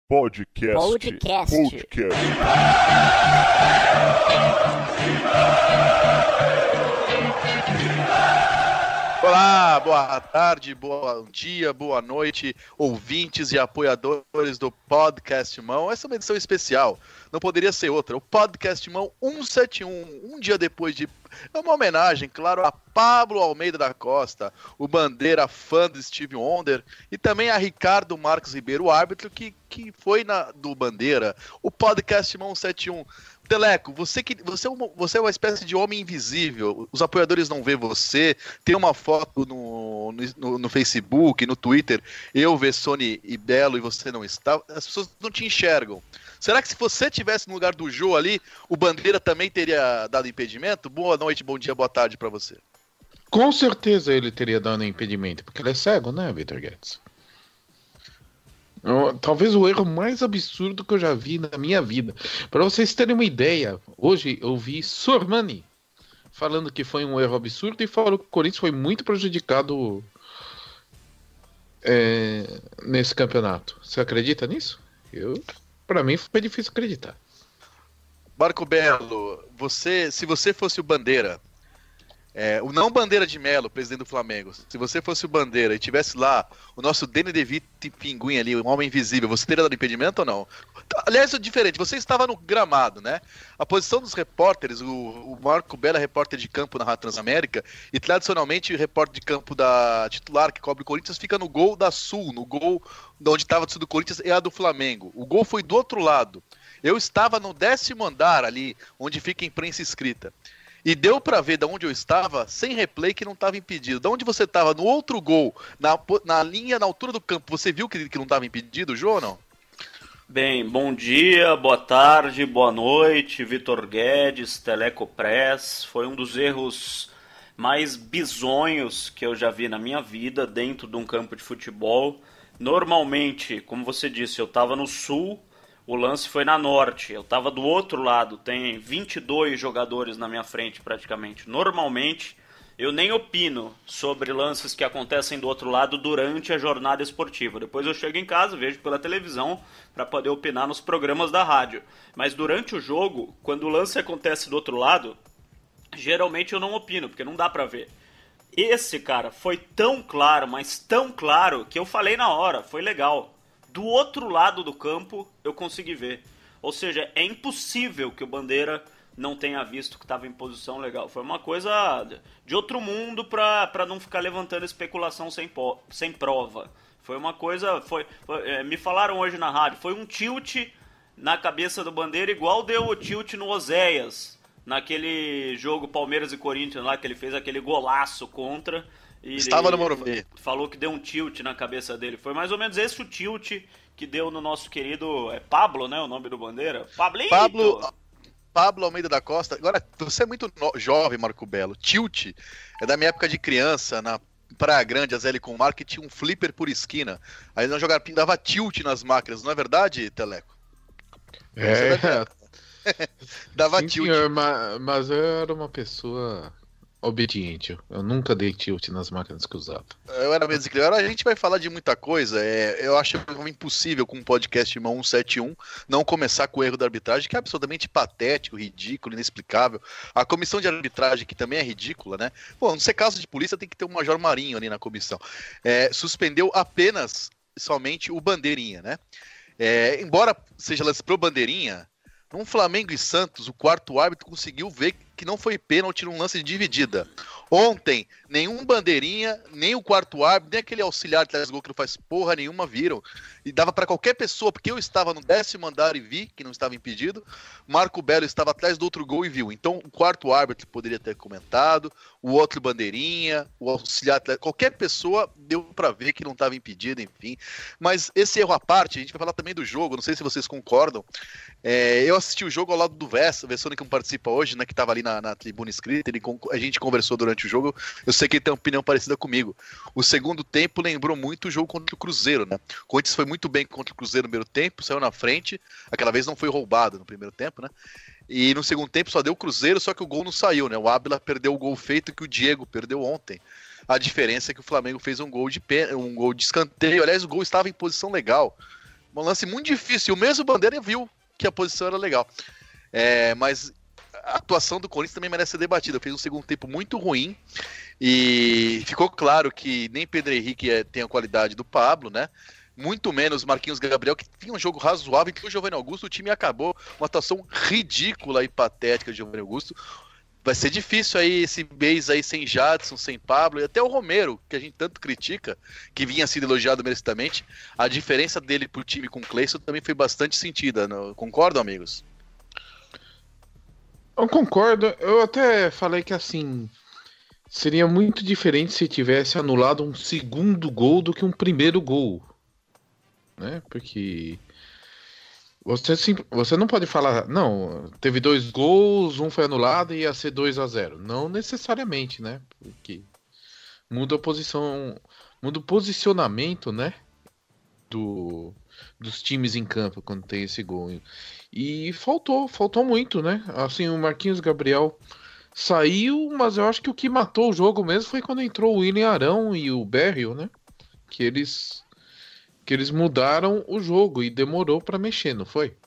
Podcast. Olá, boa tarde, bom dia, boa noite, ouvintes e apoiadores do Podcast Mão. Essa é uma edição especial, não poderia ser outra. O Podcast Mão 171, um dia depois de... É uma homenagem, claro, a Pablo Almeida da Costa, o bandeira fã de Steve Wonder, e também a Ricardo Marques Ribeiro, o árbitro que foi do Bandeira. O Podcast Mão 171. Teleco, você é uma espécie de homem invisível, os apoiadores não vêem você, tem uma foto no Facebook, no Twitter, eu, Vessone e Belo, e você não está, as pessoas não te enxergam. Será que se você estivesse no lugar do Jô ali, o Bandeira também teria dado impedimento? Boa noite, bom dia, boa tarde pra você. Com certeza ele teria dado impedimento, porque ele é cego, né, Vitor Guedes? Talvez o erro mais absurdo que eu já vi na minha vida. Para vocês terem uma ideia, hoje eu vi Sormani falando que foi um erro absurdo e falou que o Corinthians foi muito prejudicado nesse campeonato. Você acredita nisso? Para mim foi difícil acreditar. Marco Belo, se você fosse o Bandeira, o não Bandeira de Melo, presidente do Flamengo, se você fosse o Bandeira e tivesse lá o nosso Dene DeVito Pinguim ali, um homem invisível, você teria dado impedimento ou não? Aliás, é diferente, você estava no gramado, né? A posição dos repórteres, o Marco Belo é repórter de campo na Rádio Transamérica, e tradicionalmente o repórter de campo da titular que cobre o Corinthians fica no gol da Sul, no gol onde estava do Corinthians é a do Flamengo. O gol foi do outro lado. Eu estava no 10º andar ali, onde fica a imprensa escrita. E deu pra ver de onde eu estava, sem replay, que não estava impedido. De onde você estava, no outro gol, na linha, na altura do campo, você viu que não estava impedido, João, ou não? Bem, bom dia, boa tarde, boa noite, Vitor Guedes, Teleco Press. Foi um dos erros mais bizonhos que eu já vi na minha vida dentro de um campo de futebol. Normalmente, como você disse, eu estava no sul, o lance foi na norte, eu estava do outro lado, tem 22 jogadores na minha frente praticamente. Normalmente, eu nem opino sobre lances que acontecem do outro lado durante a jornada esportiva. Depois eu chego em casa, vejo pela televisão para poder opinar nos programas da rádio. Mas durante o jogo, quando o lance acontece do outro lado, geralmente eu não opino, porque não dá para ver. Esse, cara, foi tão claro, mas tão claro, que eu falei na hora, foi legal. Do outro lado do campo, eu consegui ver. Ou seja, é impossível que o Bandeira não tenha visto que estava em posição legal. Foi uma coisa de outro mundo para não ficar levantando especulação sem prova. Foi uma coisa... me falaram hoje na rádio, foi um tilt na cabeça do Bandeira, igual deu o tilt no Oséias, naquele jogo Palmeiras e Corinthians lá, que ele fez aquele golaço contra... Estava no Morumbi. Falou que deu um tilt na cabeça dele. Foi mais ou menos esse o tilt que deu no nosso querido... Pablo, né? O nome do Bandeira? Pablito! Pablo Almeida da Costa. Agora, você é muito jovem, Marco Belo. Tilt é da minha época de criança, na Praia Grande, a Zé com Mar, que tinha um flipper por esquina. Aí nós jogávamos, dava tilt nas máquinas. Não é verdade, Teleco? Dava sim, tilt. Senhor, mas eu era uma pessoa... obediente. Eu nunca dei tilt nas máquinas que usava. Eu era meio desequilibrado. A gente vai falar de muita coisa. Eu acho impossível com um podcast Mão 171 não começar com o erro da arbitragem, que é absolutamente patético, ridículo, inexplicável. A comissão de arbitragem, que também é ridícula, né? Pô, não ser caso de polícia, tem que ter um Major Marinho ali na comissão. Suspendeu apenas, somente o Bandeirinha, né? Embora seja lance pro Bandeirinha, num Flamengo e Santos, o quarto árbitro conseguiu ver que não foi pênalti num lance de dividida. Ontem, nenhum Bandeirinha, nem o quarto árbitro, nem aquele auxiliar de trás do gol que não faz porra nenhuma viram. E dava para qualquer pessoa, porque eu estava no 10º andar e vi que não estava impedido. Marco Belo estava atrás do outro gol e viu. Então, o quarto árbitro poderia ter comentado, o outro Bandeirinha, o auxiliar, qualquer pessoa deu para ver que não estava impedido, enfim. Mas esse erro à parte, a gente vai falar também do jogo, não sei se vocês concordam. Eu assisti o jogo ao lado do Vessone, que não participa hoje, né, que estava ali na tribuna escrita, a gente conversou durante o jogo, eu sei que ele tem uma opinião parecida comigo. O segundo tempo lembrou muito o jogo contra o Cruzeiro, né? O Corinthians foi muito bem contra o Cruzeiro no primeiro tempo, saiu na frente, aquela vez não foi roubado no primeiro tempo, né? E no segundo tempo só deu o Cruzeiro, só que o gol não saiu, né? O Ábila perdeu o gol feito que o Diego perdeu ontem. A diferença é que o Flamengo fez um gol de escanteio, aliás, o gol estava em posição legal. Um lance muito difícil. O mesmo Bandeira viu que a posição era legal. Mas a atuação do Corinthians também merece ser debatida. Fez um segundo tempo muito ruim. E ficou claro que nem Pedro Henrique tem a qualidade do Pablo, né? Muito menos Marquinhos Gabriel, que tinha um jogo razoável, e o Giovanni Augusto, o time acabou. Uma atuação ridícula e patética de Giovanni Augusto. Vai ser difícil aí esse mês aí sem Jadson, sem Pablo, e até o Romero, que a gente tanto critica, que vinha sido elogiado merecidamente. A diferença dele pro time com o Cleison também foi bastante sentida. Concordam, amigos? Eu concordo. Eu até falei que assim, seria muito diferente se tivesse anulado um segundo gol do que um primeiro gol, né? Porque você não pode falar, não, teve 2 gols, um foi anulado e ia ser 2-0. Não necessariamente, né? Porque muda a posição, muda o posicionamento, né? Dos times em campo quando tem esse gol. E faltou muito, né? Assim, o Marquinhos Gabriel saiu, mas eu acho que o que matou o jogo mesmo foi quando entrou o William Arão e o Berrio, né? Que eles mudaram o jogo e demorou pra mexer, não foi?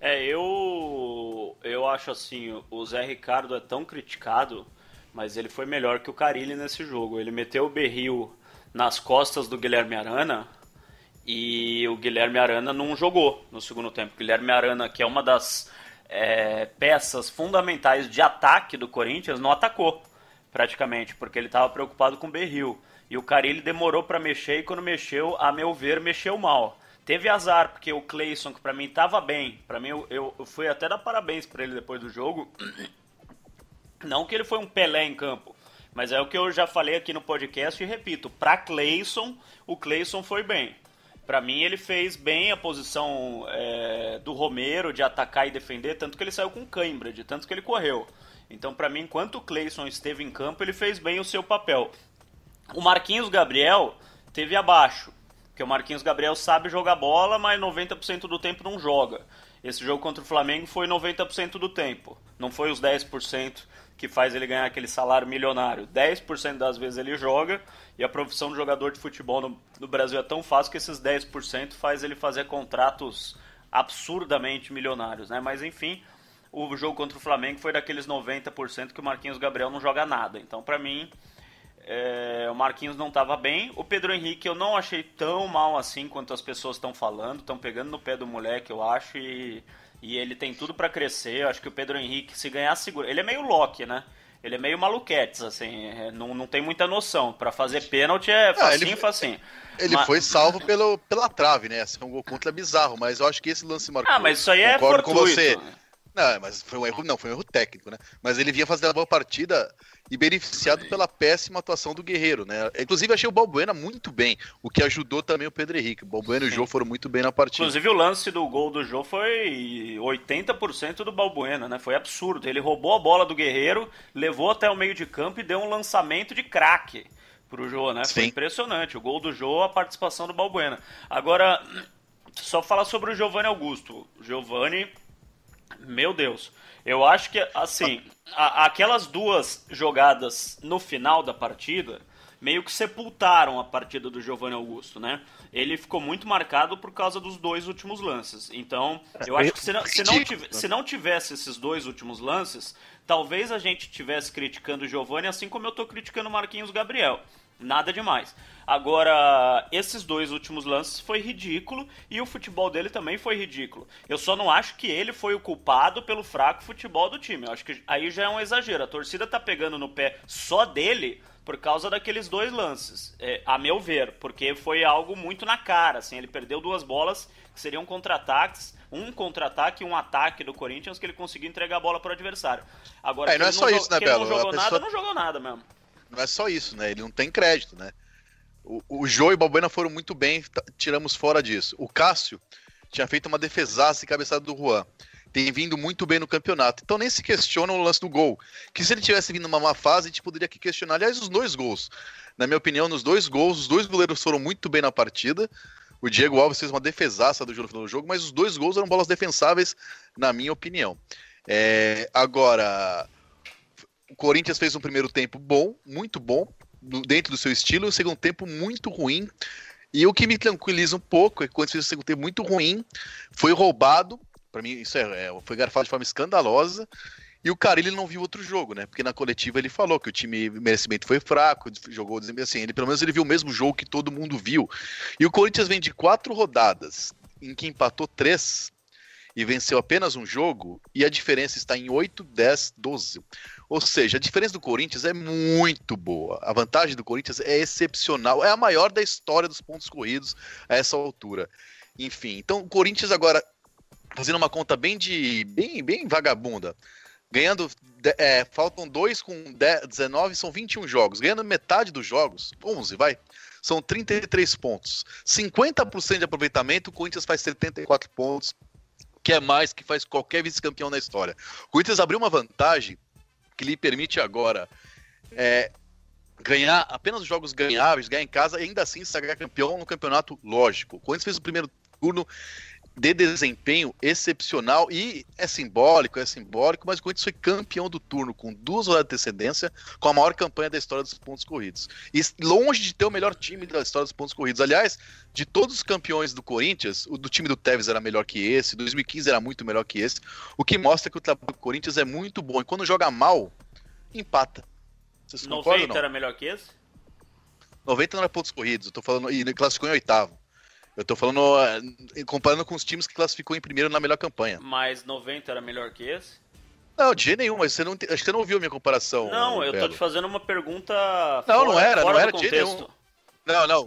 Eu acho assim, o Zé Ricardo é tão criticado, mas ele foi melhor que o Carille nesse jogo. Ele meteu o Berrio nas costas do Guilherme Arana e o Guilherme Arana não jogou no segundo tempo. O Guilherme Arana, que é uma das peças fundamentais de ataque do Corinthians, não atacou praticamente, porque ele estava preocupado com o Berrio. E o Carille demorou para mexer e quando mexeu, a meu ver, mexeu mal. Teve azar, porque o Cleison, que para mim estava bem, para mim eu fui até dar parabéns para ele depois do jogo. Não que ele foi um Pelé em campo, mas é o que eu já falei aqui no podcast e repito, para Cleison, o Cleison foi bem. Para mim ele fez bem a posição do Romero de atacar e defender, tanto que ele saiu com cãibra, de tanto que ele correu. Então para mim, enquanto o Cleison esteve em campo, ele fez bem o seu papel. O Marquinhos Gabriel teve abaixo, porque o Marquinhos Gabriel sabe jogar bola, mas 90% do tempo não joga. Esse jogo contra o Flamengo foi 90% do tempo, não foi os 10% que faz ele ganhar aquele salário milionário. 10% das vezes ele joga, e a profissão de jogador de futebol no Brasil é tão fácil que esses 10% faz ele fazer contratos absurdamente milionários, né? Mas enfim, o jogo contra o Flamengo foi daqueles 90% que o Marquinhos Gabriel não joga nada. Então, pra mim, o Marquinhos não estava bem. O Pedro Henrique eu não achei tão mal assim quanto as pessoas estão falando. Estão pegando no pé do moleque, eu acho. E ele tem tudo para crescer. Eu acho que o Pedro Henrique, se ganhar, segura. Ele é meio Loki, né? Ele é meio maluquetes, assim. Não tem muita noção. Para fazer pênalti é facinho. Ele foi salvo pela trave, né? Assim, um gol contra bizarro. Mas eu acho que esse lance marcou. Ah, mas isso aí é fortuito. Com você. Né? Não, mas foi um erro técnico, né? Mas ele vinha fazendo uma boa partida e beneficiado pela péssima atuação do Guerreiro, né? Inclusive, achei o Balbuena muito bem, o que ajudou também o Pedro Henrique. O Balbuena e o Jô foram muito bem na partida. Inclusive, o lance do gol do Jô foi 80% do Balbuena, né? Foi absurdo. Ele roubou a bola do Guerreiro, levou até o meio de campo e deu um lançamento de craque pro Jô, né? Foi impressionante. O gol do Jô, a participação do Balbuena. Agora, só falar sobre o Giovanni Augusto. Giovanni... Meu Deus, eu acho que, assim, aquelas 2 jogadas no final da partida meio que sepultaram a partida do Giovanni Augusto, né? Ele ficou muito marcado por causa dos 2 últimos lances. Então, eu acho que se não tivesse esses 2 últimos lances, talvez a gente estivesse criticando o Giovanni assim como eu estou criticando o Marquinhos Gabriel. Nada demais. Agora, esses 2 últimos lances foi ridículo e o futebol dele também foi ridículo. Eu só não acho que ele foi o culpado pelo fraco futebol do time. Eu acho que aí já é um exagero. A torcida tá pegando no pé só dele por causa daqueles 2 lances, a meu ver, porque foi algo muito na cara. Assim, ele perdeu 2 bolas que seriam contra-ataques, um contra-ataque e um ataque do Corinthians que ele conseguiu entregar a bola pro adversário. Agora, não é só isso, né, Belo? Ele não jogou nada, não jogou nada mesmo. Não é só isso, né? Ele não tem crédito, né? O Jô e o Balbuena foram muito bem, tiramos fora disso. O Cássio tinha feito uma defesaça e cabeçada do Juan. Tem vindo muito bem no campeonato. Então nem se questiona o lance do gol. Que se ele tivesse vindo numa má fase, a gente poderia aqui questionar. Aliás, os 2 gols. Na minha opinião, nos 2 gols, os 2 goleiros foram muito bem na partida. O Diego Alves fez uma defesaça do jogo no final do jogo, mas os 2 gols eram bolas defensáveis, na minha opinião. Agora, o Corinthians fez um primeiro tempo bom, muito bom, dentro do seu estilo, e um segundo tempo muito ruim. E o que me tranquiliza um pouco é que quando fez o segundo tempo muito ruim, foi roubado. Pra mim, isso foi garfado de forma escandalosa. E o Carille não viu outro jogo, né? Porque na coletiva ele falou que o time merecimento foi fraco, jogou assim, ele pelo menos ele viu o mesmo jogo que todo mundo viu. E o Corinthians vem de 4 rodadas, em que empatou 3 e venceu apenas um jogo, e a diferença está em 8, 10, 12. Ou seja, a diferença do Corinthians é muito boa. A vantagem do Corinthians é excepcional, é a maior da história dos pontos corridos a essa altura. Enfim, então o Corinthians agora fazendo uma conta bem vagabunda. Ganhando, faltam 2 com 19, são 21 jogos. Ganhando metade dos jogos, 11, vai. São 33 pontos. 50% de aproveitamento, o Corinthians faz 74 pontos, que é mais que faz qualquer vice-campeão na história. O Corinthians abriu uma vantagem que lhe permite agora ganhar apenas os jogos ganháveis, ganhar em casa, e ainda assim se sagrar campeão no campeonato, lógico. O Corinthians fez o primeiro turno de desempenho excepcional e é simbólico, mas o Corinthians foi campeão do turno com 2 rodadas de antecedência, com a maior campanha da história dos pontos corridos. E longe de ter o melhor time da história dos pontos corridos. Aliás, de todos os campeões do Corinthians, o do time do Tevez era melhor que esse, 2015 era muito melhor que esse, o que mostra que o trabalho do Corinthians é muito bom. E quando joga mal, empata. Vocês 90 era melhor que esse? 90 não era pontos corridos, eu tô falando, e classificou em 8º. Eu tô falando, comparando com os times que classificou em primeiro na melhor campanha. Mas 90 era melhor que esse? Não, de jeito nenhum, mas acho que você não ouviu a minha comparação. Não, eu tô te fazendo uma pergunta não era do de jeito nenhum.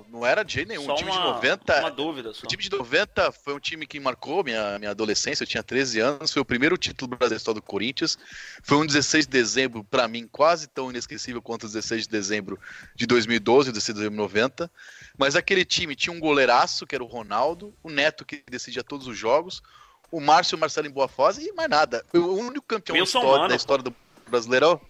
Não era de jeito nenhum. Só o time de 90. Uma dúvida só. O time de 90 foi um time que marcou minha adolescência, eu tinha 13 anos, foi o primeiro título brasileiro da história do Corinthians. Foi um 16 de dezembro, pra mim, quase tão inesquecível quanto o 16 de dezembro de 2012, o 16 de dezembro de 90. Mas aquele time tinha um goleiraço, que era o Ronaldo, o Neto, que decidia todos os jogos, o Márcio e o Marcelo em boa fase, e mais nada. Foi o único campeão da história do Brasileirão.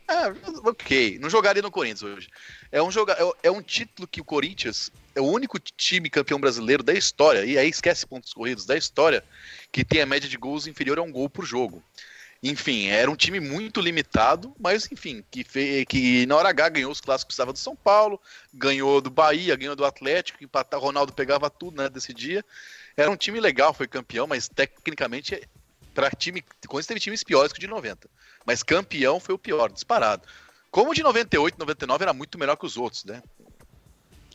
Ok. Não jogaria no Corinthians hoje. É um título que o Corinthians é o único time campeão brasileiro da história, e aí esquece pontos corridos, da história, que tem a média de gols inferior a 1 gol por jogo. Enfim, era um time muito limitado, mas enfim, que na hora H ganhou os clássicos, precisava do São Paulo, ganhou do Bahia, ganhou do Atlético, empatar, Ronaldo pegava tudo, né, decidia. Era um time legal, foi campeão, mas tecnicamente, para time, Corinthians teve times piores que o de 90. Mas campeão foi o pior, disparado. Como o de 98, 99 era muito melhor que os outros, né?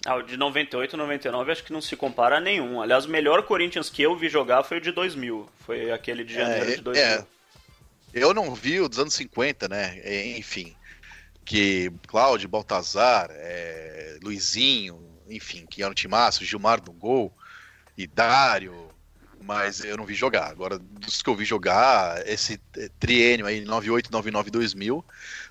O de 98, 99 acho que não se compara a nenhum. Aliás, o melhor Corinthians que eu vi jogar foi o de 2000. Foi aquele de janeiro de 2000. Eu não vi o dos anos 50, né? Enfim, que Cláudio, Baltazar, Luizinho, enfim, que era um timaço, Gilmar no gol, e Dário, mas eu não vi jogar. Agora, dos que eu vi jogar, esse triênio aí, 98, 99, 2000,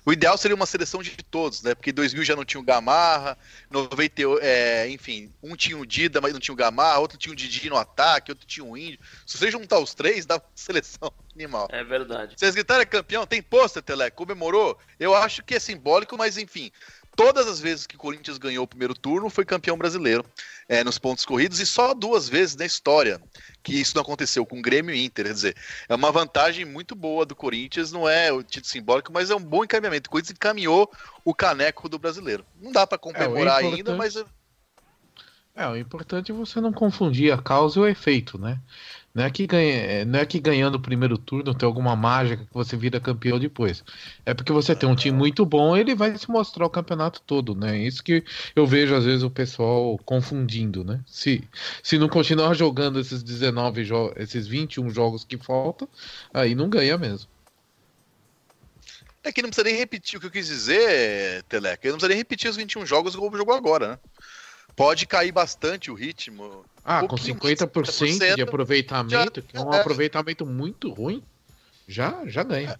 o ideal seria uma seleção de todos, né? Porque em 2000 já não tinha o Gamarra, 98, enfim, um tinha o Dida, mas não tinha o Gamarra, outro tinha o Didi no ataque, outro tinha o Índio. Se você juntar os 3, dá uma seleção animal. É verdade. Vocês gritaram é campeão, tem pôster, Tele, comemorou? Eu acho que é simbólico, mas enfim, todas as vezes que o Corinthians ganhou o primeiro turno foi campeão brasileiro nos pontos corridos, e só 2 vezes na história que isso não aconteceu, com Grêmio e Inter. Quer dizer, é uma vantagem muito boa do Corinthians, não é o título simbólico, mas é um bom encaminhamento. O Corinthians encaminhou o caneco do brasileiro. Não dá para comemorar ainda, mas... o importante é você não confundir a causa e o efeito, né? Não é que ganhando o primeiro turno tem alguma mágica que você vira campeão depois. É porque você tem um time muito bom, ele vai se mostrar o campeonato todo, né? Isso que eu vejo às vezes o pessoal confundindo, né? Se não continuar jogando esses 21 jogos que faltam, aí não ganha mesmo. É que não precisa nem repetir o que eu quis dizer, Teleca. Não precisa nem repetir os 21 jogos que o Globo jogou agora, né? Pode cair bastante o ritmo. Com 50% de aproveitamento, que é um aproveitamento muito ruim, já ganha.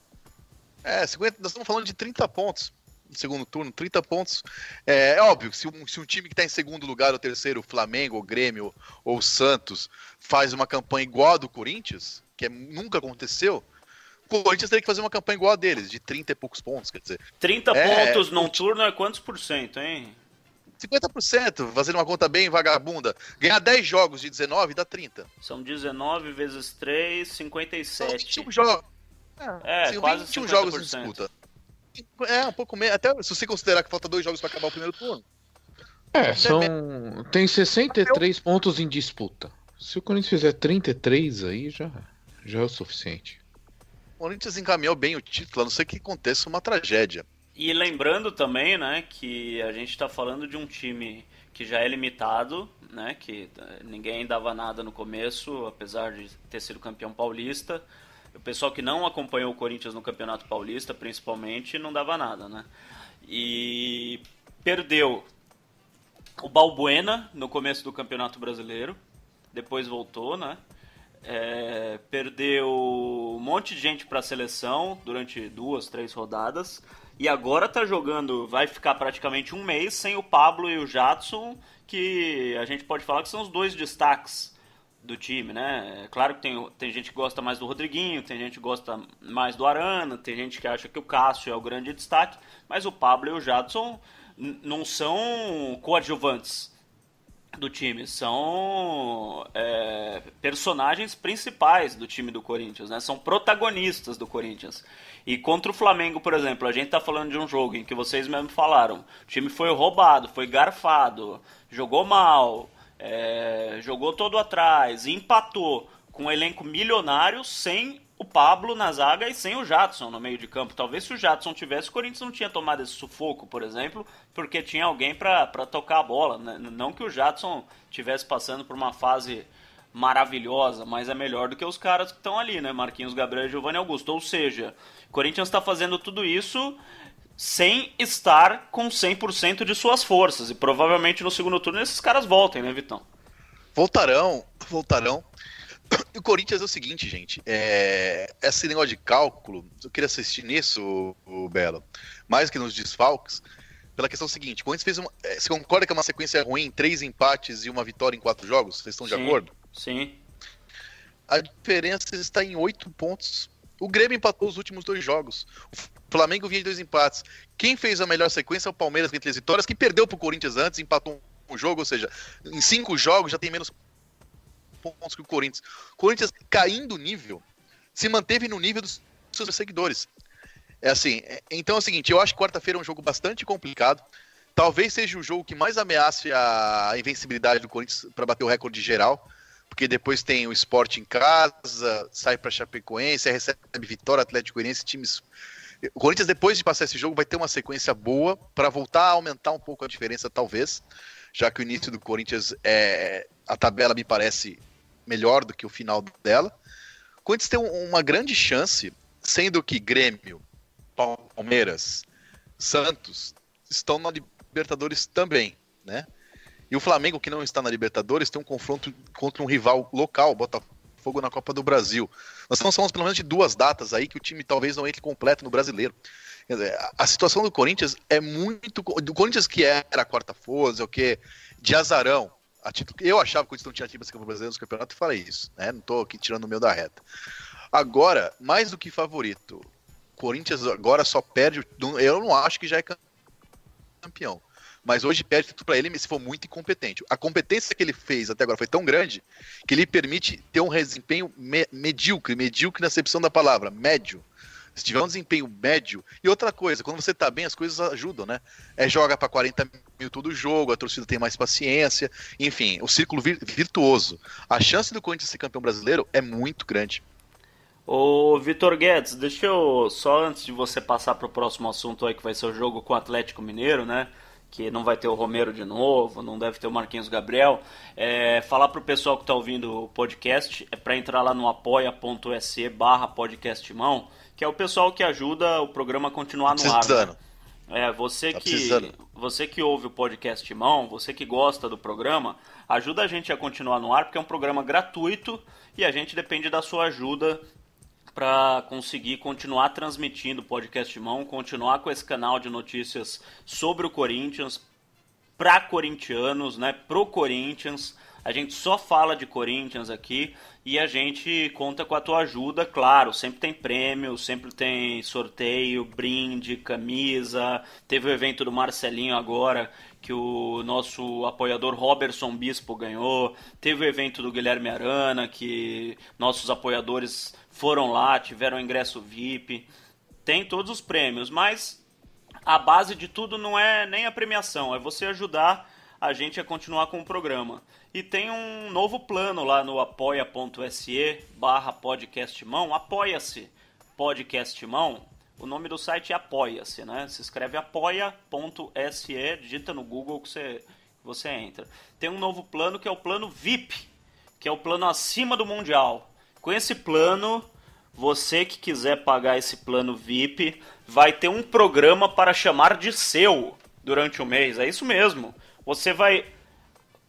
50, nós estamos falando de 30 pontos no segundo turno, 30 pontos. É óbvio que se um time que está em segundo lugar, ou terceiro, o Flamengo, o Grêmio ou o Santos, faz uma campanha igual a do Corinthians, que nunca aconteceu, o Corinthians teria que fazer uma campanha igual a deles, de 30 e poucos pontos, quer dizer. 30 pontos num turno é quantos por cento, hein? 50%, fazendo uma conta bem vagabunda. Ganhar 10 jogos de 19 dá 30. São 19 vezes 3, 57. São 21 jogos. Quase 21 jogos em disputa. Um pouco menos. Até se você considerar que falta 2 jogos para acabar o primeiro turno. Tem 63 pontos em disputa. Se o Corinthians fizer 33 aí, já é o suficiente. O Corinthians encaminhou bem o título, a não ser que aconteça uma tragédia. E lembrando também, né, que a gente está falando de um time que já é limitado, né, que ninguém dava nada no começo, apesar de ter sido campeão paulista. O pessoal que não acompanhou o Corinthians no Campeonato Paulista, principalmente, não dava nada, né? E perdeu o Balbuena no começo do Campeonato Brasileiro, depois voltou, né? Perdeu um monte de gente para a seleção durante 2, 3 rodadas e agora tá jogando, vai ficar praticamente um mês sem o Pablo e o Jadson, que a gente pode falar que são os dois destaques do time, né? É claro que tem gente que gosta mais do Rodriguinho, tem gente que gosta mais do Arana, tem gente que acha que o Cássio é o grande destaque, mas o Pablo e o Jadson não são coadjuvantes do time, são personagens principais do time do Corinthians, né? São protagonistas do Corinthians. E contra o Flamengo, por exemplo, a gente tá falando de um jogo em que vocês mesmos falaram, o time foi roubado, foi garfado, jogou mal, jogou todo atrás, empatou com um elenco milionário sem o Pablo na zaga e sem o Jadson no meio de campo. Talvez se o Jadson tivesse, o Corinthians não tinha tomado esse sufoco, por exemplo, porque tinha alguém para tocar a bola. Não que o Jadson estivesse passando por uma fase maravilhosa, mas é melhor do que os caras que estão ali, né? Marquinhos Gabriel e Giovanni Augusto. Ou seja, o Corinthians está fazendo tudo isso sem estar com 100% de suas forças. E provavelmente no segundo turno esses caras voltem, né, Vitão? Voltarão. E o Corinthians é o seguinte, gente, esse negócio de cálculo, eu queria assistir nisso, o Belo, mais que nos desfalques, pela questão seguinte, o Corinthians fez você concorda que é uma sequência ruim, 3 empates e uma vitória em 4 jogos? Vocês estão de acordo? Sim. A diferença está em 8 pontos. O Grêmio empatou os últimos 2 jogos. O Flamengo vinha de 2 empates. Quem fez a melhor sequência é o Palmeiras, com 3 vitórias, que perdeu para o Corinthians antes, empatou um jogo, ou seja, em 5 jogos já tem menos pontos que o Corinthians. O Corinthians, caindo o nível, se manteve no nível dos seus seguidores. Então é o seguinte, eu acho que quarta-feira é um jogo bastante complicado. Talvez seja o jogo que mais ameace a invencibilidade do Corinthians para bater o recorde geral, porque depois tem o Sport em casa, sai para Chapecoense, recebe Vitória, Atlético Goianiense, times. O Corinthians, depois de passar esse jogo, vai ter uma sequência boa para voltar a aumentar um pouco a diferença, talvez, já que o início do Corinthians, a tabela me parece melhor do que o final dela. O Corinthians tem uma grande chance, sendo que Grêmio, Palmeiras, Santos estão na Libertadores também, né? E o Flamengo, que não está na Libertadores, tem um confronto contra um rival local, Botafogo, na Copa do Brasil. Nós estamos falando pelo menos de 2 datas aí que o time talvez não entre completo no Brasileiro. Quer dizer, a situação do Corinthians é muito... Do Corinthians que era a quarta força, o que de azarão. Eu achava que o Corinthians não tinha time para ser campeão brasileiro no campeonato e falei isso, né? Não estou aqui tirando o meu da reta. Agora, mais do que favorito, o Corinthians agora só perde... Eu não acho que já é campeão. Mas hoje perde tudo para ele se for muito incompetente. A competência que ele fez até agora foi tão grande que ele permite ter um desempenho medíocre na acepção da palavra, médio. Se tiver um desempenho médio... E outra coisa, quando você tá bem, as coisas ajudam, né? Joga para 40 mil todo jogo, a torcida tem mais paciência, enfim, o círculo virtuoso. A chance do Corinthians ser campeão brasileiro é muito grande. Ô, Vitor Guedes, deixa eu, só antes de você passar para o próximo assunto aí, que vai ser o jogo com o Atlético Mineiro, né? Que não vai ter o Romero de novo, não deve ter o Marquinhos Gabriel. Falar pro pessoal que tá ouvindo o podcast, para entrar lá no apoia.se/podcastimão, que é o pessoal que ajuda o programa a continuar no ar. Né? Você que ouve o podcast Timão, você que gosta do programa, ajuda a gente a continuar no ar, porque é um programa gratuito e a gente depende da sua ajuda para conseguir continuar transmitindo o podcast Timão, continuar com esse canal de notícias sobre o Corinthians, para corintianos, né, pro Corinthians. A gente só fala de Corinthians aqui e a gente conta com a tua ajuda, claro, sempre tem prêmio, sempre tem sorteio, brinde, camisa. Teve o evento do Marcelinho agora, que o nosso apoiador Robertson Bispo ganhou. Teve o evento do Guilherme Arana, que nossos apoiadores foram lá, tiveram ingresso VIP. Tem todos os prêmios, mas a base de tudo não é nem a premiação, é você ajudar a gente ia continuar com o programa. E tem um novo plano lá no apoia.se/podcastmão, apoia-se podcastmão, o nome do site é Apoia-se, né? Se escreve apoia.se, digita no Google que você entra. Tem um novo plano que é o plano VIP, que é o plano acima do Mundial. Com esse plano, você que quiser pagar esse plano VIP, vai ter um programa para chamar de seu durante o mês. É isso mesmo. Você vai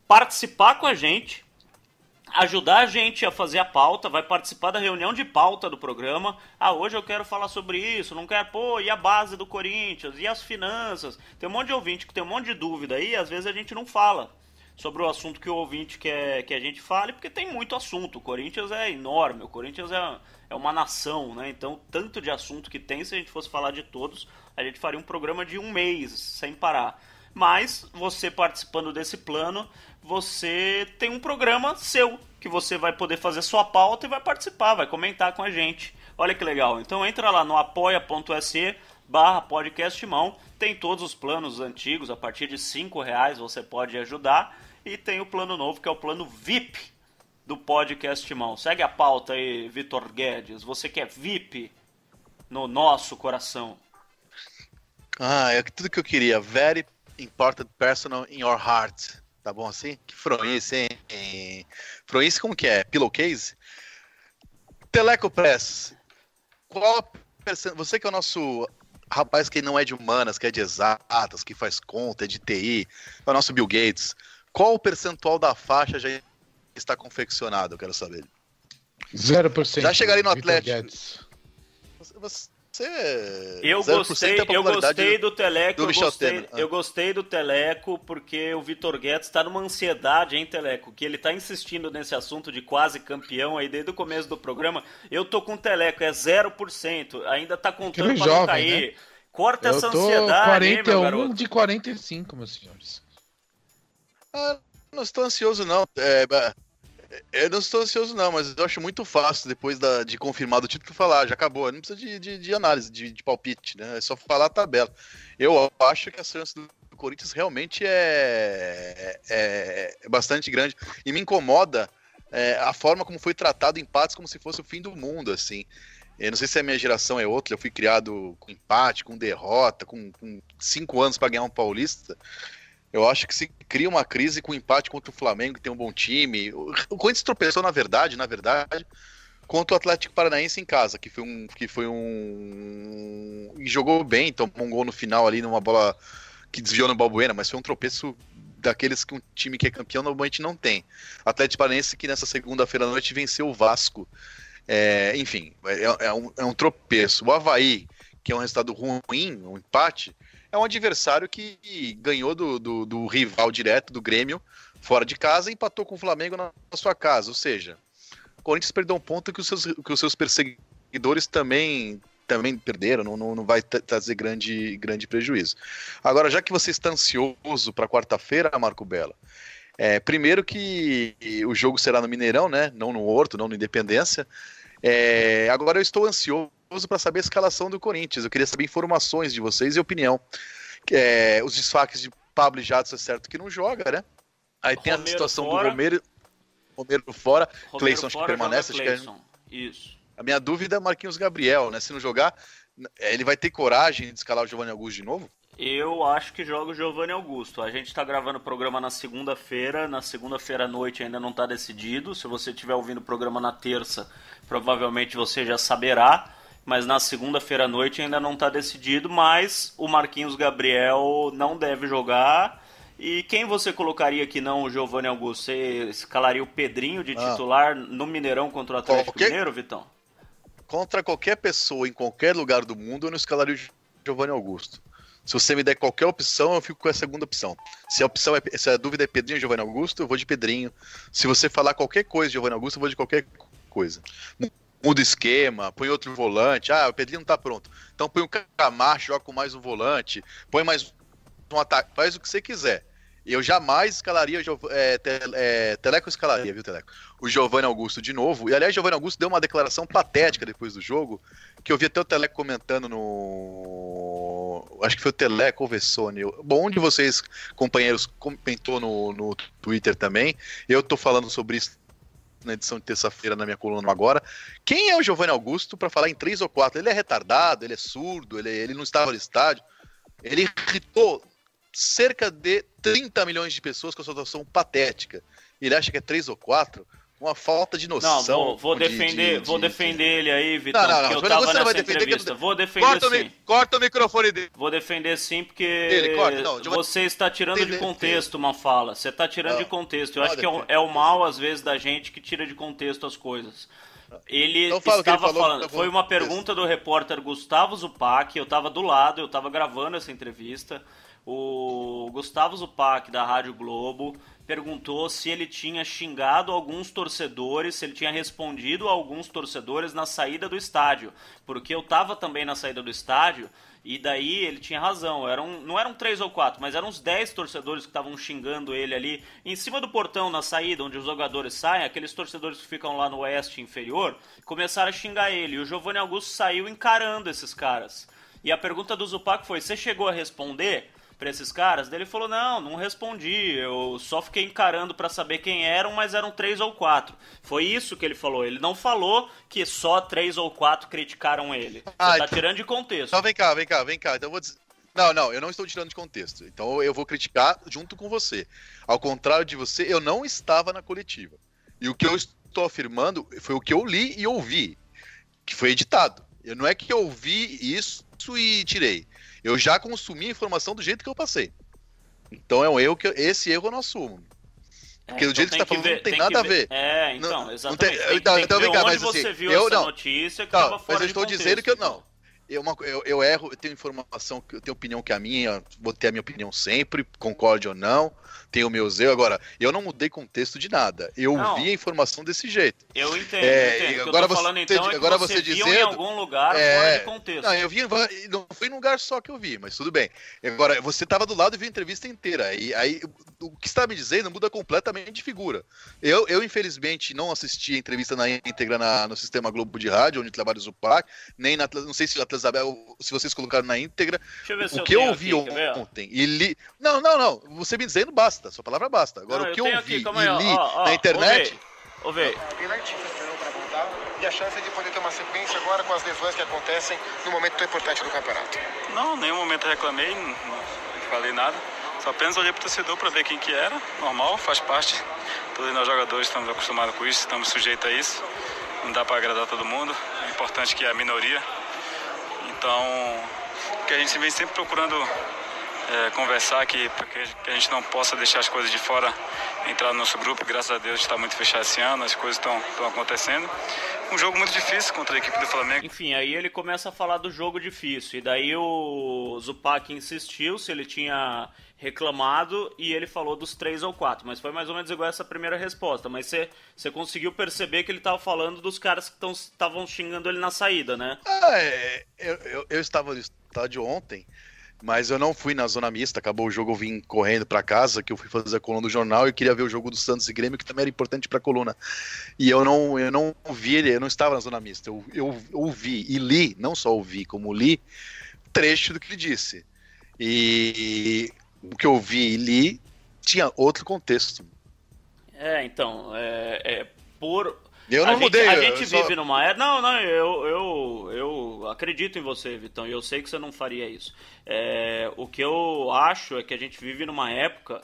participar com a gente, ajudar a gente a fazer a pauta, vai participar da reunião de pauta do programa. Hoje eu quero falar sobre isso, não quero, e a base do Corinthians, e as finanças. Tem um monte de ouvinte que tem um monte de dúvida aí, às vezes a gente não fala sobre o assunto que o ouvinte quer que a gente fale, porque tem muito assunto. O Corinthians é enorme, o Corinthians é uma nação, né? Então, tanto de assunto que tem, se a gente fosse falar de todos, a gente faria um programa de um mês, sem parar. Mas, você participando desse plano, você tem um programa seu, que você vai poder fazer sua pauta e vai participar, vai comentar com a gente. Olha que legal. Então entra lá no apoia.se/podcastmão, tem todos os planos antigos, a partir de R$5 você pode ajudar, e tem o plano novo, que é o plano VIP do Podcastmão. Segue a pauta aí, Vitor Guedes, você que é VIP no nosso coração. É tudo que eu queria. Very important personal in your heart. Tá bom assim? Que fronhice, hein? Fronhice como que é? Pillowcase? Teleco Press. Você que é o nosso rapaz que não é de humanas, que é de exatas, que faz conta, é de TI, é o nosso Bill Gates. Qual o percentual da faixa já está confeccionado? Eu quero saber. 0%. Já chegaria no Atlético. Eu gostei do Teleco, eu gostei do Teleco, porque o Vitor Guedes está numa ansiedade, hein, Teleco, que ele está insistindo nesse assunto de quase campeão aí desde o começo do programa. Eu tô com o Teleco, é 0%, ainda tá contando para não cair. Né? Corta essa ansiedade, 41 hein, meu garoto? de 45, meus senhores. Não estou ansioso, não. Eu não estou ansioso, não, mas eu acho muito fácil, depois de confirmar o título, falar, já acabou. Não precisa de análise, de palpite, né? É só falar a tabela. Eu acho que a chance do Corinthians realmente é bastante grande. E me incomoda a forma como foi tratado empates como se fosse o fim do mundo, assim. Eu não sei se a minha geração é outra, eu fui criado com empate, com derrota, com 5 anos para ganhar um paulista. Eu acho que se cria uma crise com empate contra o Flamengo, que tem um bom time. O Corinthians tropeçou, na verdade, contra o Atlético Paranaense em casa, que foi um... E jogou bem, tomou um gol no final ali, numa bola que desviou no Balbuena, mas foi um tropeço daqueles que um time que é campeão normalmente não tem. Atlético Paranaense que nessa segunda-feira à noite venceu o Vasco. Enfim, é um tropeço. O Avaí, que é um resultado ruim, um empate, é um adversário que ganhou do rival direto, do Grêmio, fora de casa, e empatou com o Flamengo na sua casa. Ou seja, o Corinthians perdeu um ponto que os seus perseguidores também perderam, não vai trazer grande prejuízo. Agora, já que você está ansioso para quarta-feira, Marco Bella, primeiro que o jogo será no Mineirão, né? Não no Horto, não no Independência. Agora eu estou ansioso para saber a escalação do Corinthians. Eu queria saber informações de vocês e opinião. Os desfalques de Pablo e Jadson é certo que não joga, né? Aí tem a situação fora, do Romero fora, Cleison acho que permanece. Isso. A minha dúvida é Marquinhos Gabriel, né? Se não jogar, ele vai ter coragem de escalar o Giovanni Augusto de novo? Eu acho que joga o Giovanni Augusto. A gente está gravando o programa na segunda-feira. Na segunda-feira à noite ainda não está decidido. Se você estiver ouvindo o programa na terça, provavelmente você já saberá. Mas na segunda-feira à noite ainda não está decidido. Mas o Marquinhos Gabriel não deve jogar. E quem você colocaria que não o Giovanni Augusto? Você escalaria o Pedrinho de titular no Mineirão contra o Atlético Mineiro, Vitão? Contra qualquer pessoa, em qualquer lugar do mundo, eu não escalaria o Giovanni Augusto. Se você me der qualquer opção, eu fico com a segunda opção. Se a dúvida é Pedrinho ou Giovanni Augusto, eu vou de Pedrinho. Se você falar qualquer coisa de Giovanni Augusto, eu vou de qualquer coisa. Muda o esquema, põe outro volante. O Pedrinho não tá pronto. Então põe o Camacho, joga com mais um volante, põe mais um ataque, faz o que você quiser. Eu jamais escalaria, Teleco escalaria, viu, Teleco? O Giovanni Augusto de novo. E, aliás, Giovanni Augusto deu uma declaração patética depois do jogo, que eu vi até o Teleco comentando no... Acho que foi o Teleco ou o Vessone. Bom, um de vocês, companheiros, comentou no Twitter também. Eu tô falando sobre isso na edição de terça-feira na minha coluna agora. Quem é o Giovanni Augusto para falar em 3 ou 4? Ele é retardado, ele é surdo, ele não estava no estádio. Ele irritou cerca de 30 milhões de pessoas com a sua situação patética. Ele acha que é 3 ou 4? Uma falta de noção. Não, vou defender ele aí, Vitão, porque eu tava nessa entrevista. Vou defender sim. Corta o microfone dele. Vou defender sim, porque você está tirando de contexto uma fala. Você está tirando de contexto. Eu acho que é o mal, às vezes, da gente que tira de contexto as coisas. Ele estava falando, foi uma pergunta do repórter Gustavo Zupac, eu estava do lado, eu estava gravando essa entrevista. O Gustavo Zupac, da Rádio Globo, perguntou se ele tinha xingado alguns torcedores, se ele tinha respondido a alguns torcedores na saída do estádio, porque eu estava também na saída do estádio, e daí ele tinha razão, não eram 3 ou 4, mas eram uns 10 torcedores que estavam xingando ele ali, em cima do portão, na saída, onde os jogadores saem, aqueles torcedores que ficam lá no oeste inferior, começaram a xingar ele, e o Giovanni Augusto saiu encarando esses caras. E a pergunta do Zupac foi, você chegou a responder pra esses caras? Daí ele falou, não respondi, eu só fiquei encarando pra saber quem eram, mas eram 3 ou 4. Foi isso que ele falou, ele não falou que só 3 ou 4 criticaram ele. Você tá tirando de contexto. Então vem cá, então eu vou dizer... Não, eu não estou tirando de contexto, então eu vou criticar junto com você. Ao contrário de você, eu não estava na coletiva. E o que eu estou afirmando foi o que eu li e ouvi, que foi editado. Não é que eu ouvi isso e tirei. Eu já consumi a informação do jeito que eu passei. Então é um erro esse erro eu não assumo. Porque do jeito que você tá falando não tem nada a ver. Então, exatamente. Então vem cá, mas onde você viu essa notícia que estava fora de contexto. Mas eu estou dizendo que eu não. Eu erro, eu tenho informação, eu tenho opinião que é a minha, vou ter a minha opinião sempre, concorde ou não, tenho o meu erros. Agora, eu não mudei contexto de nada, vi a informação desse jeito. Eu entendo. O que eu tô falando então é que você viu em algum lugar fora de contexto. Não foi num lugar só que eu vi, mas tudo bem. Agora, você estava do lado e viu a entrevista inteira, e aí o que você está me dizendo muda completamente de figura. Eu infelizmente, não assisti a entrevista na íntegra no Sistema Globo de Rádio, onde trabalha o Zupac, nem não sei se Isabel, se vocês colocaram na íntegra, o que eu ouvi ontem e li... Não, você me dizendo basta, sua palavra basta. Agora, o que eu ouvi e li na internet... E a chance de poder ter uma sequência agora com as lesões que acontecem no momento tão importante do campeonato? Não, nenhum momento reclamei, não falei nada. Só apenas olhei pro torcedor para ver quem que era, normal, faz parte. Todos nós jogadores estamos acostumados com isso, estamos sujeitos a isso. Não dá para agradar todo mundo, é importante que é a minoria. Então, que a gente vem sempre procurando conversar para que a gente não possa deixar as coisas de fora entrar no nosso grupo. Graças a Deus está muito fechado esse ano, as coisas estão acontecendo. Um jogo muito difícil contra a equipe do Flamengo. Enfim, aí ele começa a falar do jogo difícil, e daí o Zupac insistiu se ele tinha reclamado, e ele falou dos 3 ou 4, mas foi mais ou menos igual essa primeira resposta, mas você conseguiu perceber que ele estava falando dos caras que estavam xingando ele na saída, né? Eu estava no estádio ontem, mas eu não fui na zona mista, acabou o jogo, eu vim correndo para casa, que eu fui fazer a coluna do jornal e queria ver o jogo do Santos e Grêmio, que também era importante para a coluna. E eu não vi ele, eu não estava na zona mista, eu ouvi e li, não só ouvi, como li, trecho do que ele disse. E o que eu vi e li tinha outro contexto. Eu não mudei. A gente vive numa era... Não, eu acredito em você, Vitão, e eu sei que você não faria isso. O que eu acho é que a gente vive numa época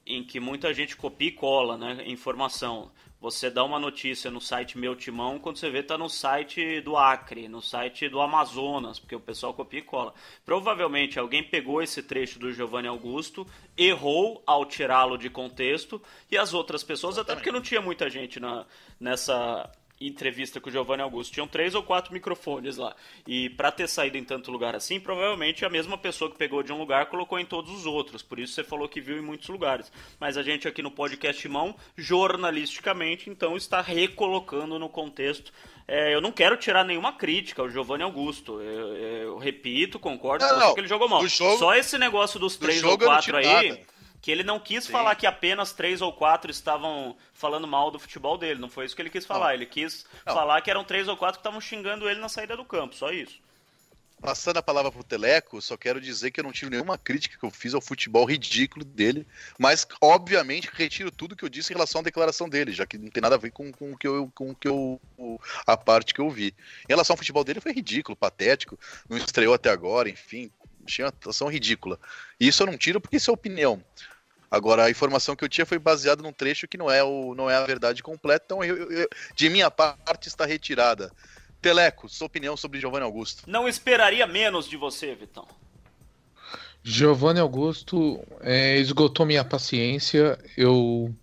em que muita gente copia e cola, né, informação. Você dá uma notícia no site Meu Timão, quando você vê tá no site do Acre, no site do Amazonas, porque o pessoal copia e cola. Provavelmente alguém pegou esse trecho do Giovanni Augusto, errou ao tirá-lo de contexto, e as outras pessoas, até porque não tinha muita gente nessa entrevista com o Giovanni Augusto, tinham 3 ou 4 microfones lá, e para ter saído em tanto lugar assim, provavelmente a mesma pessoa que pegou de um lugar colocou em todos os outros, por isso você falou que viu em muitos lugares, mas a gente aqui no podcast Mão, jornalisticamente, então está recolocando no contexto. Eu não quero tirar nenhuma crítica ao Giovanni Augusto, eu repito, concordo com você que ele jogou mal, só esse negócio dos 3 ou 4 aí, Que ele não quis falar que apenas 3 ou 4 estavam falando mal do futebol dele. Não foi isso que ele quis falar. Ele quis falar que eram 3 ou 4 que estavam xingando ele na saída do campo. Só isso. Passando a palavra pro Teleco, só quero dizer que eu não tive nenhuma crítica que eu fiz ao futebol ridículo dele, mas obviamente retiro tudo que eu disse em relação à declaração dele, já que não tem nada a ver com a parte que eu vi. Em relação ao futebol dele, foi ridículo, patético, não estreou até agora, enfim, tinha uma atuação ridícula. E isso eu não tiro porque isso é opinião. Agora, a informação que eu tinha foi baseada num trecho que não é a verdade completa, então de minha parte está retirada. Teleco, sua opinião sobre Giovanni Augusto? Não esperaria menos de você, Vitão. Giovanni Augusto esgotou minha paciência. Eu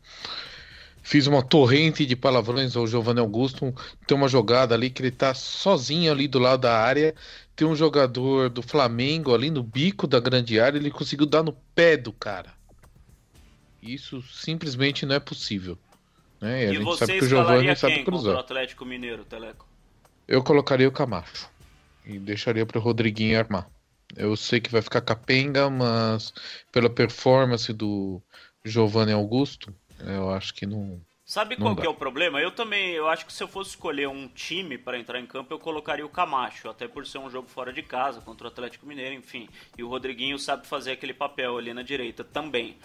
fiz uma torrente de palavrões ao Giovanni Augusto. Tem uma jogada ali que ele tá sozinho ali do lado da área. Tem um jogador do Flamengo ali no bico da grande área. Ele conseguiu dar no pé do cara. Isso simplesmente não é possível, né? E você escalaria quem contra o Atlético Mineiro, Teleco? Eu colocaria o Camacho e deixaria para o Rodriguinho armar. Eu sei que vai ficar capenga, mas pela performance do Giovanni Augusto, eu acho que não. Sabe qual que é o problema? Eu acho que se eu fosse escolher um time para entrar em campo, eu colocaria o Camacho, até por ser um jogo fora de casa contra o Atlético Mineiro, enfim. E o Rodriguinho sabe fazer aquele papel ali na direita também.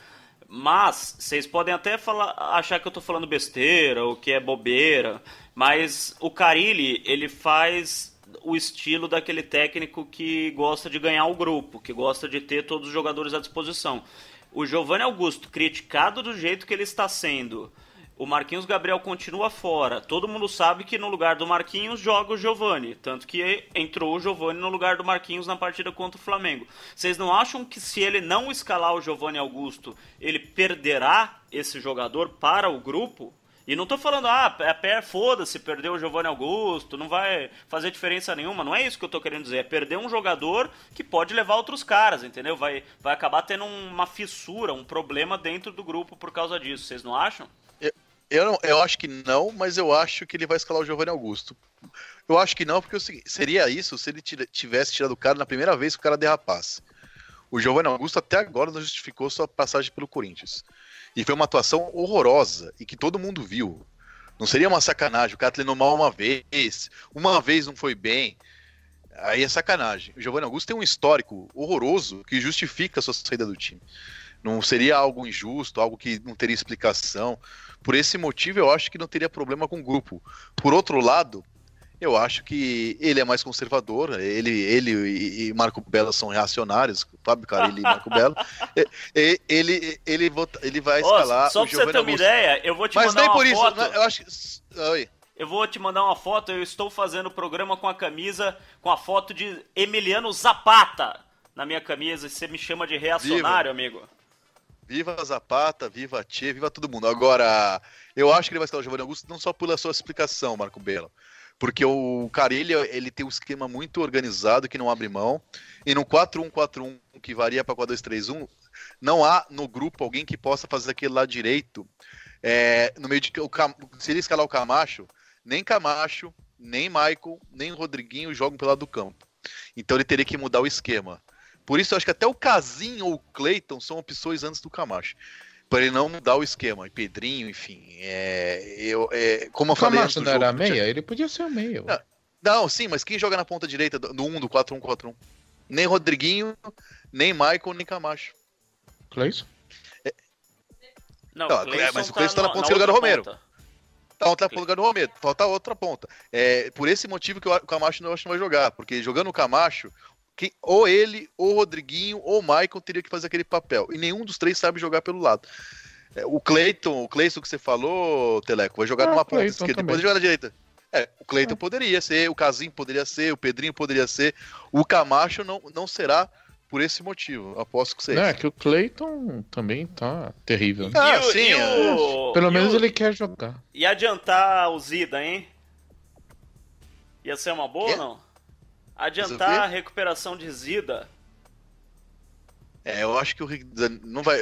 Mas, vocês podem até achar que eu tô falando besteira, ou que é bobeira, mas o Carille, ele faz o estilo daquele técnico que gosta de ganhar o grupo, que gosta de ter todos os jogadores à disposição. O Giovanni Augusto, criticado do jeito que ele está sendo, o Marquinhos Gabriel continua fora, todo mundo sabe que no lugar do Marquinhos joga o Giovanni, tanto que entrou o Giovanni no lugar do Marquinhos na partida contra o Flamengo. Vocês não acham que se ele não escalar o Giovanni Augusto, ele perderá esse jogador para o grupo? E não tô falando, foda-se, perdeu o Giovanni Augusto, não vai fazer diferença nenhuma, não é isso que eu tô querendo dizer, é perder um jogador que pode levar outros caras, entendeu? Vai acabar tendo uma fissura, um problema dentro do grupo por causa disso, vocês não acham? Eu acho que não, mas eu acho que ele vai escalar o Giovanni Augusto. Eu acho que não, porque seria isso se ele tivesse tirado o cara na primeira vez que o cara derrapasse. O Giovanni Augusto até agora não justificou sua passagem pelo Corinthians. E foi uma atuação horrorosa e que todo mundo viu. Não seria uma sacanagem, o cara treinou mal uma vez não foi bem. Aí é sacanagem. O Giovanni Augusto tem um histórico horroroso que justifica a sua saída do time. Não seria algo injusto, algo que não teria explicação. Por esse motivo, eu acho que não teria problema com o grupo. Por outro lado, eu acho que ele é mais conservador. Ele e Marco Belo são reacionários. Fábio Carille e Marco Belo. Ele vai escalar só o Giovanni Augusto. Só pra você ter uma ideia, eu vou te mandar uma foto. Mas nem por isso, eu acho que... Oi. Eu vou te mandar uma foto. Eu estou fazendo o programa com a camisa, com a foto de Emiliano Zapata na minha camisa. E você me chama de reacionário, amigo. Viva Zapata, viva Tchê, viva todo mundo. Agora, eu acho que ele vai escalar o Giovanni Augusto não só pela sua explicação, Marco Belo, porque o Carille, ele tem um esquema muito organizado que não abre mão, e no 4-1-4-1, que varia para 4-2-3-1, não há no grupo alguém que possa fazer aquele lado direito, no meio de... Se ele escalar o Camacho, nem Michael, nem Rodriguinho jogam pelo lado do campo. Então ele teria que mudar o esquema. Por isso eu acho que até o Casim ou o Cleiton são opções antes do Camacho. Para ele não mudar o esquema. E Pedrinho, enfim. Como eu falei antes do jogo... O Camacho não era meia? Ele podia ser o meia. Não, sim, mas quem joga na ponta direita do 1, do 4-1-4-1? Nem Rodriguinho, nem Michael, nem Camacho. Cleison? Não, mas o Cleison tá na ponta no lugar do Romero. Tá no lugar do Romero. Falta outra ponta. Por esse motivo que o Camacho não vai jogar. Porque jogando o Camacho... ou ele, ou o Rodriguinho, ou o Michael teria que fazer aquele papel. E nenhum dos três sabe jogar pelo lado. O Cleiton que você falou, Teleco, vai jogar numa ponta esquerda, depois jogar na direita. O Cleiton poderia ser, o Casim poderia ser, o Pedrinho poderia ser. O Camacho não será por esse motivo, aposto que seja. É que o Cleiton também tá terrível. Né? Sim. Pelo menos ele quer jogar. E adiantar o Zida, hein? Ia ser uma boa ou não? Adiantar a recuperação de Zida. Eu acho que o não vai.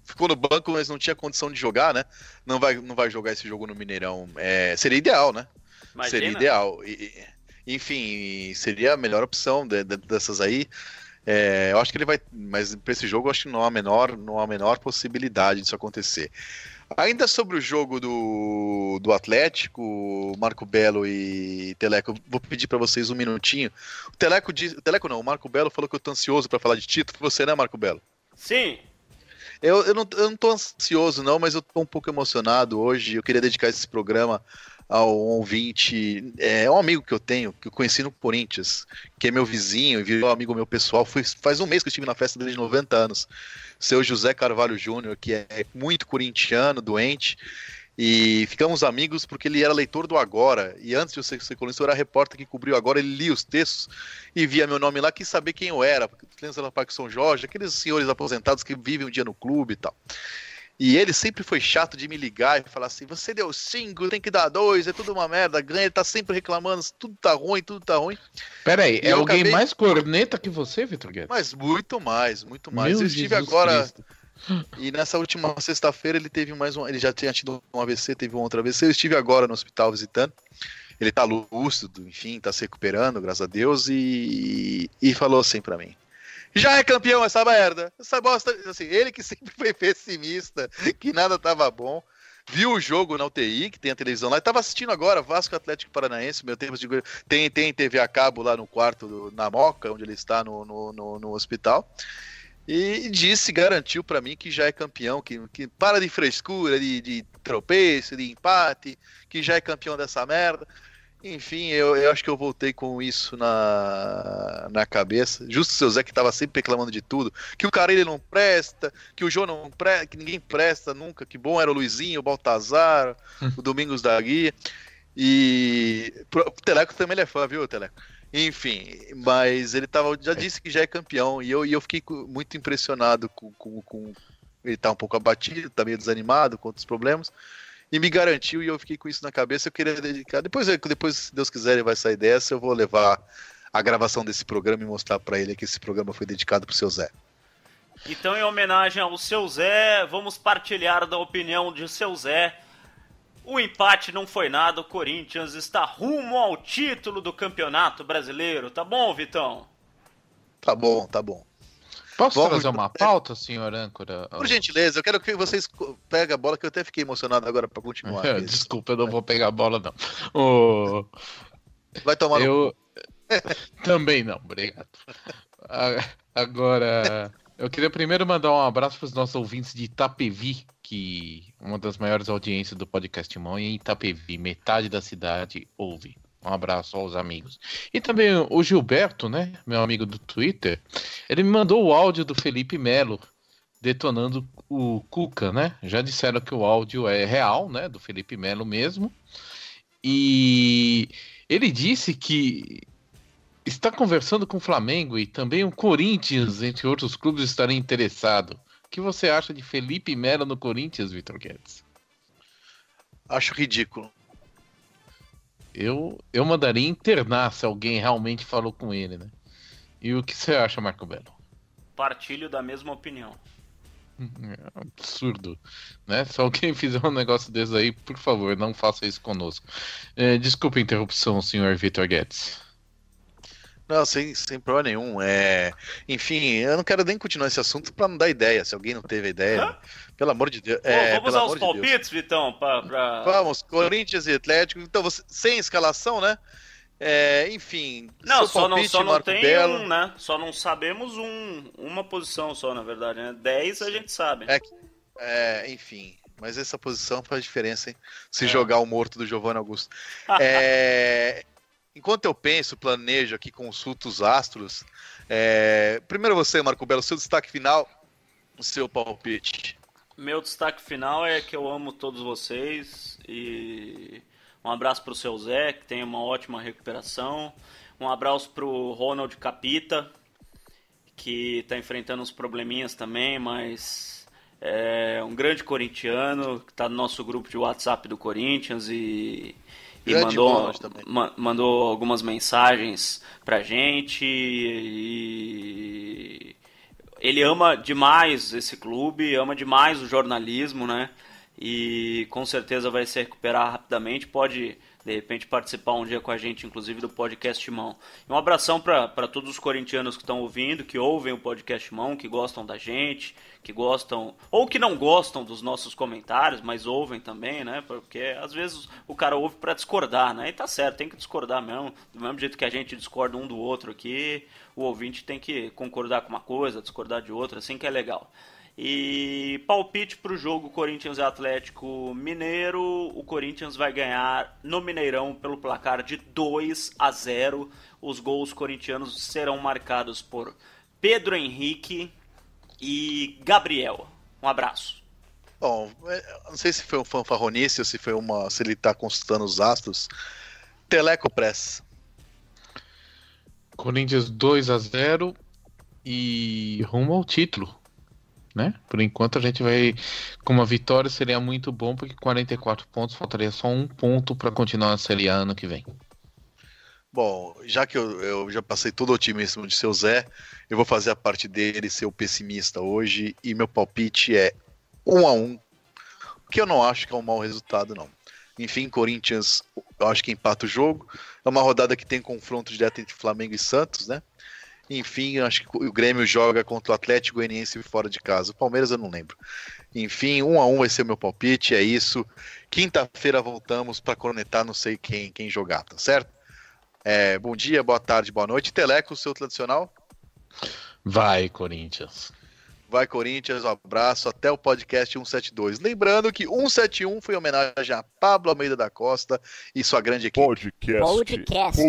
Ficou no banco, mas não tinha condição de jogar, né? Não vai jogar esse jogo no Mineirão. Seria ideal, né? Imagina. Seria ideal. Enfim, seria a melhor opção dessas aí. Eu acho que ele vai, mas para esse jogo eu acho que não há a menor possibilidade disso acontecer. Ainda sobre o jogo do Atlético, Marco Belo e Teleco, vou pedir para vocês um minutinho. O Marco Belo falou que eu tô ansioso para falar de título. Você, né, Marco Belo? Sim. Eu não tô ansioso, não, mas eu tô um pouco emocionado hoje. Eu queria dedicar esse programa ao ouvinte, um amigo que eu tenho, que eu conheci no Corinthians, que é meu vizinho e virou amigo meu pessoal. Faz um mês que eu estive na festa dele de 90 anos. Seu José Carvalho Júnior, que é muito corintiano, doente. E ficamos amigos porque ele era leitor do Agora. E antes de eu ser colunista, eu era repórter que cobriu Agora. Ele lia os textos e via meu nome lá, quis saber quem eu era. Lembra do Parque São Jorge, aqueles senhores aposentados que vivem um dia no clube e tal. E ele sempre foi chato de me ligar e falar assim: você deu 5, tem que dar 2, é tudo uma merda, ganha. Ele tá sempre reclamando, tudo tá ruim, tudo tá ruim. Peraí, é alguém mais corneta que você, Vitor Guedes? Mas muito mais, muito mais. Meu Eu estive Jesus agora. Cristo. E nessa última sexta-feira ele teve mais um. Ele já tinha tido um AVC, teve um outro AVC. Eu estive agora no hospital visitando. Ele tá lúcido, enfim, tá se recuperando, graças a Deus. E falou assim pra mim: já é campeão essa merda, essa bosta. Assim, ele que sempre foi pessimista, que nada tava bom. Viu o jogo na UTI, que tem a televisão lá, e tava assistindo agora Vasco Atlético Paranaense. Meu tempo de tem TV a cabo lá no quarto na Moca, onde ele está no hospital. E garantiu pra mim que já é campeão, que para de frescura, de tropeço, de empate, que já é campeão dessa merda. Enfim, eu acho que eu voltei com isso na cabeça. Justo o seu Zé, que tava sempre reclamando de tudo, que o Carille não presta, que o Jô não presta, que ninguém presta nunca, que bom era o Luizinho, o Baltazar, o Domingos da Guia. E o Teleco também ele é fã, viu, Teleco? Enfim, mas ele já disse que já é campeão, e eu fiquei muito impressionado com ele tá um pouco abatido, tá meio desanimado com outros problemas, e me garantiu, e eu fiquei com isso na cabeça. Eu queria dedicar, depois se Deus quiser ele vai sair dessa, eu vou levar a gravação desse programa e mostrar pra ele que esse programa foi dedicado pro seu Zé. Então, em homenagem ao seu Zé, vamos partilhar da opinião de seu Zé. O empate não foi nada, o Corinthians está rumo ao título do Campeonato Brasileiro. Tá bom, Vitão? Tá bom, tá bom. Posso trazer uma pauta, senhor âncora? Por gentileza, eu quero que vocês peguem a bola, que eu até fiquei emocionado agora para continuar. Desculpa, eu não vou pegar a bola, não. Vai tomar no... Também não, obrigado. Agora, eu queria primeiro mandar um abraço para os nossos ouvintes de Itapevi, que é uma das maiores audiências do podcast Mão, e em Itapevi, metade da cidade ouve. Um abraço aos amigos. E também o Gilberto, né, meu amigo do Twitter, ele me mandou o áudio do Felipe Melo detonando o Cuca, né? Já disseram que o áudio é real, né, do Felipe Melo mesmo. E ele disse que está conversando com o Flamengo e também o Corinthians, entre outros clubes, estarem interessados. O que você acha de Felipe Melo no Corinthians, Vitor Guedes? Acho ridículo. Eu mandaria internar se alguém realmente falou com ele, né? E o que você acha, Marco Belo? Partilho da mesma opinião. É absurdo, né? Se alguém fizer um negócio desse aí, por favor, não faça isso conosco. Desculpa a interrupção, senhor Vitor Guedes. Não, sem problema nenhum. Enfim, eu não quero nem continuar esse assunto para não dar ideia. Se alguém não teve ideia, pelo amor de Deus. Vamos aos palpites, Vitão? Vamos, Corinthians e Atlético. Então, sem escalação, né? Enfim. Não, só não tem Belo. um, né? Só não sabemos uma posição só, na verdade, né? 10 a gente sabe. Enfim. Mas essa posição faz diferença, hein? Se jogar o morto do Giovanni Augusto. Enquanto eu penso, planejo aqui, consulto os astros. Primeiro você, Marco Belo, seu destaque final, o seu palpite. Meu destaque final é que eu amo todos vocês e um abraço pro seu Zé, que tem uma ótima recuperação. Um abraço pro Ronald Capita, que tá enfrentando uns probleminhas também, mas é um grande corintiano, que tá no nosso grupo de WhatsApp do Corinthians e mandou algumas mensagens pra gente. E ele ama demais esse clube, ama demais o jornalismo, né? E com certeza vai se recuperar rapidamente. Pode de repente participar um dia com a gente, inclusive do Podcast Mão. E um abração para todos os corintianos que estão ouvindo, que ouvem o Podcast Mão, que gostam da gente, que gostam, ou que não gostam dos nossos comentários, mas ouvem também, né? Porque às vezes o cara ouve para discordar, né? E tá certo, tem que discordar mesmo. Do mesmo jeito que a gente discorda um do outro aqui, o ouvinte tem que concordar com uma coisa, discordar de outra, assim que é legal. E palpite para o jogo Corinthians e Atlético Mineiro. O Corinthians vai ganhar no Mineirão pelo placar de 2-0. Os gols corintianos serão marcados por Pedro Henrique e Gabriel. Um abraço. Bom, não sei se foi um fanfarronice ou se ele está consultando os astros. Teleco Press. Corinthians 2-0 e rumo ao título. Né? Por enquanto a gente vai com uma vitória, seria muito bom, porque 44 pontos, faltaria só um ponto para continuar a Série A ano que vem. Bom, já que eu já passei todo o otimismo de seu Zé, eu vou fazer a parte dele ser o pessimista hoje, e meu palpite é 1-1, que eu não acho que é um mau resultado, não. Enfim, Corinthians, eu acho que empata o jogo, é uma rodada que tem confronto direto entre Flamengo e Santos, né? Enfim, eu acho que o Grêmio joga contra o Atlético Goianiense fora de casa. O Palmeiras eu não lembro. Enfim, 1-1 vai ser o meu palpite, é isso. Quinta-feira voltamos para cornetar não sei quem jogar, tá certo? Bom dia, boa tarde, boa noite. Teleco, o seu tradicional? Vai, Corinthians. Vai, Corinthians, um abraço, até o podcast 172. Lembrando que 171 foi em homenagem a Pablo Almeida da Costa e sua grande equipe. Podcast.